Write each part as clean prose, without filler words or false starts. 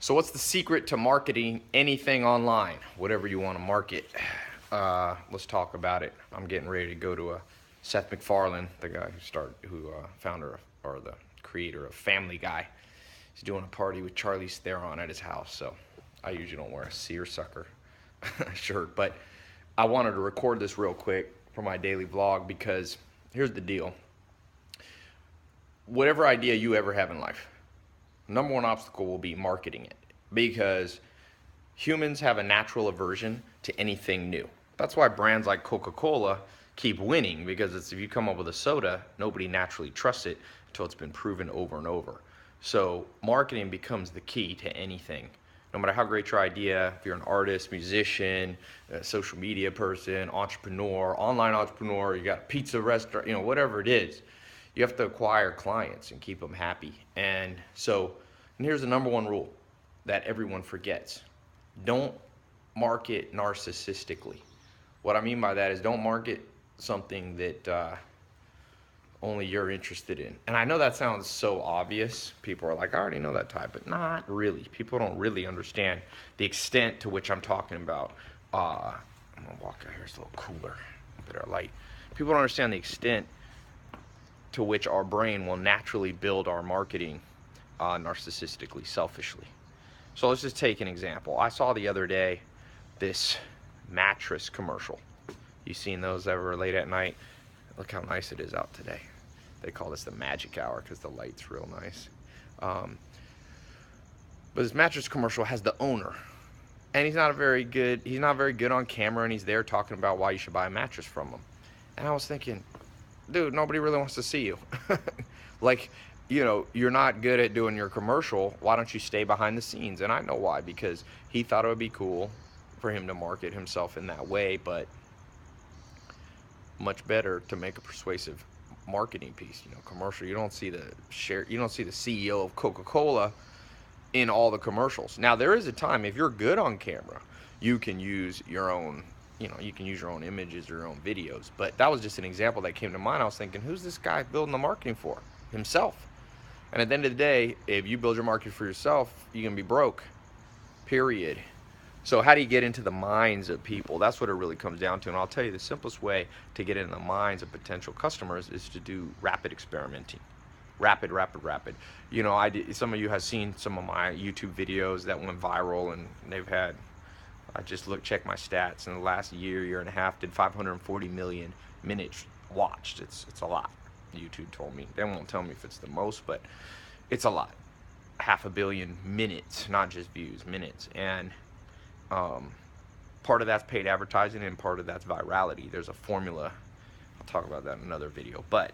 So what's the secret to marketing anything online? Whatever you want to market. Let's talk about it. I'm getting ready to go to a Seth MacFarlane, the guy who founder or the creator of Family Guy. He's doing a party with Charlize Theron at his house. So I usually don't wear a seersucker shirt, but I wanted to record this real quick for my daily vlog because here's the deal. Whatever idea you ever have in life, number one obstacle will be marketing it because humans have a natural aversion to anything new. That's why brands like Coca-Cola keep winning, because if you come up with a soda, nobody naturally trusts it until it's been proven over and over. So marketing becomes the key to anything. No matter how great your idea, if you're an artist, musician, a social media person, entrepreneur, online entrepreneur, you got a pizza restaurant, whatever it is, you have to acquire clients and keep them happy. And here's the number one rule that everyone forgets. Don't market narcissistically. What I mean by that is don't market something that only you're interested in. And I know that sounds so obvious. People are like, I already know that type, but not really. People don't really understand the extent to which I'm talking about. I'm gonna walk out here, it's a little cooler, better light. People don't understand the extent to which our brain will naturally build our marketing narcissistically, selfishly. So let's just take an example. I saw the other day this mattress commercial. You seen those ever late at night? Look how nice it is out today. They call this the magic hour because the light's real nice. But this mattress commercial has the owner, and he's not very good on camera, and he's there talking about why you should buy a mattress from him. And I was thinking, dude, nobody really wants to see you. Like, you're not good at doing your commercial. Why don't you stay behind the scenes? And I know why, because he thought it would be cool for him to market himself in that way, but much better to make a persuasive marketing piece, commercial. You don't see the CEO of Coca-Cola in all the commercials. Now, there is a time, if you're good on camera, you can use your own images or your own videos. But that was just an example that came to mind. I was thinking, who's this guy building the marketing for? Himself. And at the end of the day, if you build your market for yourself, you're going to be broke. Period. So how do you get into the minds of people? That's what it really comes down to. And I'll tell you, the simplest way to get into the minds of potential customers is to do rapid experimenting. Rapid. Some of you have seen some of my YouTube videos that went viral, and I just check my stats. In the last year and a half, did 540 million minutes watched. It's a lot. YouTube told me. They won't tell me if it's the most, but it's a lot. 500 million minutes, not just views, minutes. And part of that's paid advertising, and part of that's virality. There's a formula. I'll talk about that in another video. But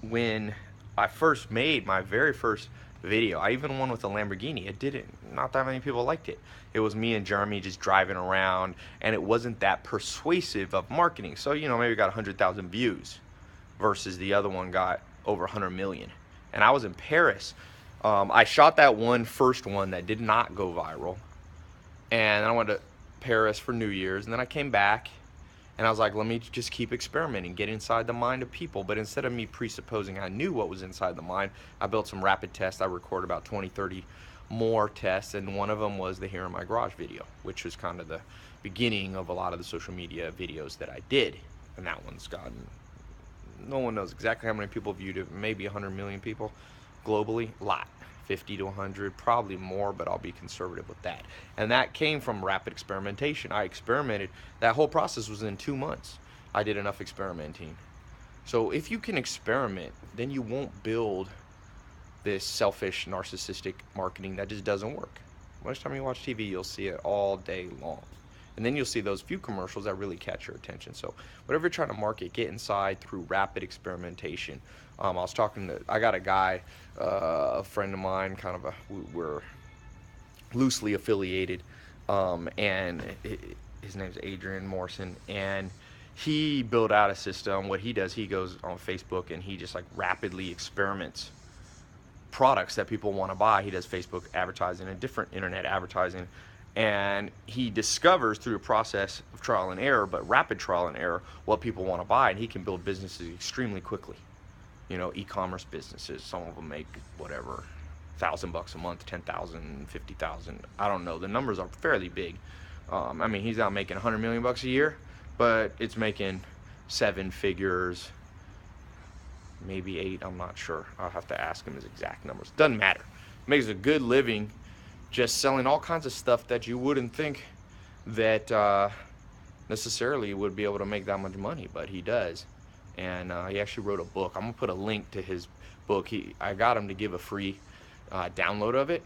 when I first made my very first video, I even won with a Lamborghini. Not that many people liked it. It was me and Jeremy just driving around, and it wasn't that persuasive of marketing. So, maybe got 100,000 views versus the other one got over 100 million. And I was in Paris. I shot that first one that did not go viral. And I went to Paris for New Year's, and then I came back, and I was like, let me just keep experimenting, get inside the mind of people. But instead of me presupposing I knew what was inside the mind, I built some rapid tests. I recorded about 20, 30 more tests, and one of them was the Here in My Garage video, which was kind of the beginning of a lot of the social media videos that I did. And that one's gotten, no one knows exactly how many people viewed it, maybe 100 million people globally, a lot. 50 to 100, probably more, but I'll be conservative with that. And that came from rapid experimentation. I experimented. That whole process was in 2 months. I did enough experimenting. So if you can experiment, then you won't build this selfish, narcissistic marketing that just doesn't work. Most time you watch TV, you'll see it all day long. And then you'll see those few commercials that really catch your attention. So whatever you're trying to market, get inside through rapid experimentation. I got a guy, a friend of mine, we're loosely affiliated, and his name's Adrian Morrison, and he built out a system. What he does, he goes on Facebook and he just rapidly experiments products that people want to buy. He does Facebook advertising and different internet advertising, and he discovers through a process of trial and error, but rapid trial and error, what people want to buy, and he can build businesses extremely quickly. E-commerce businesses, some of them make whatever, $1,000 a month, 10,000, 50,000. I don't know. The numbers are fairly big. I mean, he's not making 100 million bucks a year, but it's making 7 figures, maybe 8. I'm not sure. I'll have to ask him his exact numbers. Doesn't matter. Makes a good living just selling all kinds of stuff that you wouldn't think that necessarily would be able to make that much money, but he does. And he actually wrote a book. I'm gonna put a link to his book. I got him to give a free download of it.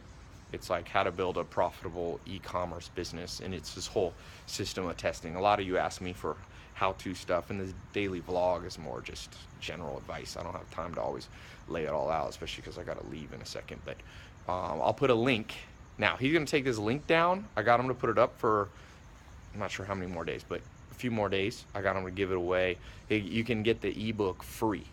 It's like how to build a profitable e-commerce business, and it's this whole system of testing. A lot of you ask me for how-to stuff, and this daily vlog is more just general advice. I don't have time to always lay it all out, especially because I gotta leave in a second. But I'll put a link. Now he's gonna take this link down. I got him to put it up for, I'm not sure how many more days, but a few more days. I got him to give it away. You can get the ebook free,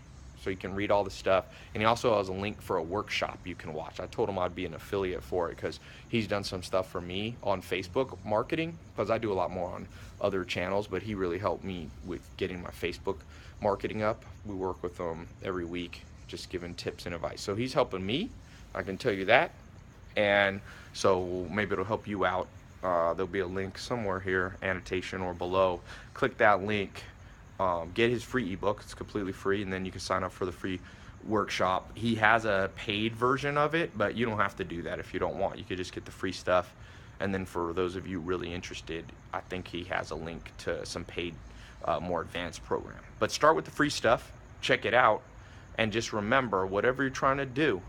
so you can read all the stuff. And he also has a link for a workshop you can watch. I told him I'd be an affiliate for it because he's done some stuff for me on Facebook marketing, because I do a lot more on other channels, but he really helped me with getting my Facebook marketing up. We work with him every week, just giving tips and advice. So he's helping me, I can tell you that. And so maybe it'll help you out. There'll be a link somewhere here, annotation or below. Click that link, get his free ebook. It's completely free, and then you can sign up for the free workshop. He has a paid version of it, but you don't have to do that if you don't want. You could just get the free stuff. And then for those of you really interested, I think he has a link to some paid, more advanced program. But start with the free stuff, check it out, and just remember, whatever you're trying to do,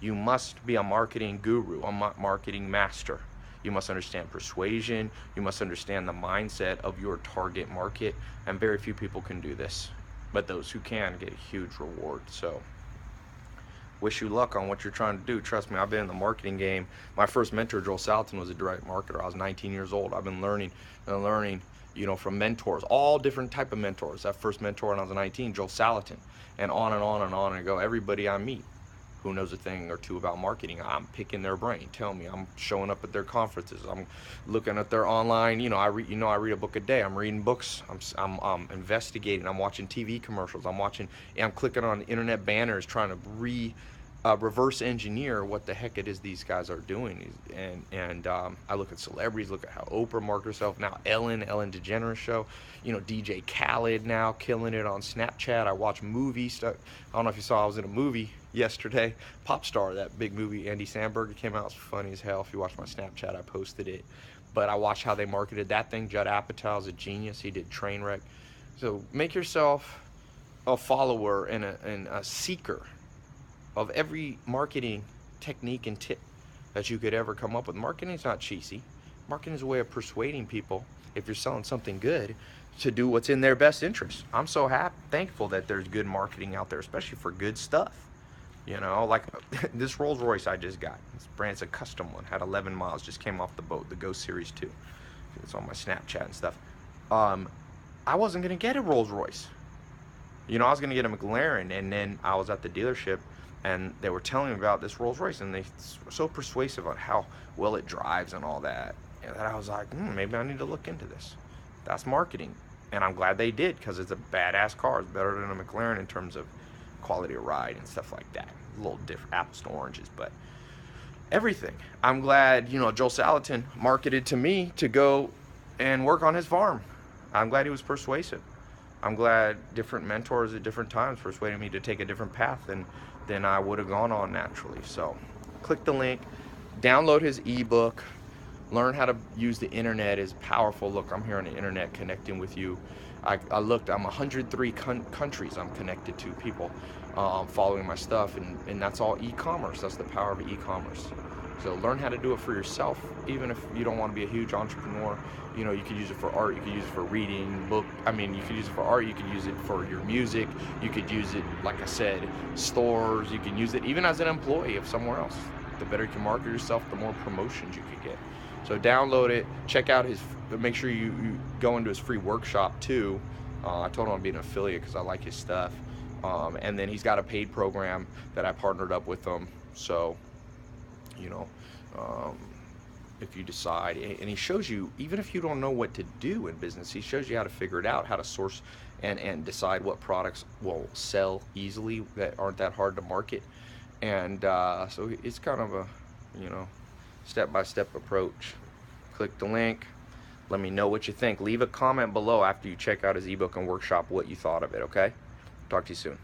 you must be a marketing guru, a marketing master. You must understand persuasion. You must understand the mindset of your target market. And very few people can do this. But those who can get a huge reward. So wish you luck on what you're trying to do. Trust me, I've been in the marketing game. My first mentor, Joel Salatin, was a direct marketer. I was 19 years old. I've been learning and learning, you know, from mentors, all different type of mentors. That first mentor when I was 19, Joel Salatin, and on and on and on and go. Everybody I meet who knows a thing or two about marketing, I'm picking their brain. Tell me, I'm showing up at their conferences. I'm looking at their online. I read a book a day. I'm reading books. I'm investigating. I'm watching TV commercials. I'm clicking on internet banners, trying to reverse engineer what the heck it is these guys are doing. And I look at celebrities. Look at how Oprah markets herself now. Ellen DeGeneres show. DJ Khaled now killing it on Snapchat. I watch movie stuff. I don't know if you saw, I was in a movie yesterday, Pop Star, that big movie. Andy Samberg, it came out. It's funny as hell. If you watch my Snapchat, I posted it. But I watched how they marketed that thing. Judd Apatow is a genius. He did Trainwreck. So make yourself a follower and a seeker of every marketing technique and tip that you could ever come up with. Marketing is not cheesy. Marketing is a way of persuading people, if you're selling something good, to do what's in their best interest. I'm so thankful that there's good marketing out there, especially for good stuff. Like this Rolls Royce I just got. This brand's a custom one, had 11 miles, just came off the boat, the Ghost Series 2. It's on my Snapchat and stuff. I wasn't gonna get a Rolls Royce. I was gonna get a McLaren, and then I was at the dealership and they were telling me about this Rolls Royce, and they were so persuasive on how well it drives and all that, and I was like, maybe I need to look into this. That's marketing. And I'm glad they did, because it's a badass car. It's better than a McLaren in terms of quality of ride and stuff like that. A little different, apples to oranges, but everything. I'm glad, Joel Salatin marketed to me to go and work on his farm. I'm glad he was persuasive. I'm glad different mentors at different times persuaded me to take a different path than I would have gone on naturally. So click the link, download his ebook, learn how to use the internet is powerful. Look, I'm here on the internet connecting with you. I looked, I'm 103 countries I'm connected to, people following my stuff, and that's all e-commerce. That's the power of e-commerce. So learn how to do it for yourself, even if you don't want to be a huge entrepreneur. You could use it for art, you could use it for reading, you could use it for art, you could use it for your music, you could use it, like I said, stores, you can use it even as an employee of somewhere else. The better you can market yourself, the more promotions you could get. So download it, check out make sure you go into his free workshop too. I told him I'd be an affiliate because I like his stuff. And then he's got a paid program that I partnered up with him. So, if you decide, and he shows you, even if you don't know what to do in business, he shows you how to figure it out, how to source and decide what products will sell easily that aren't that hard to market. And so it's kind of a, you know, step-by-step approach. Click the link. Let me know what you think. Leave a comment below after you check out his ebook and workshop what you thought of it, okay? Talk to you soon.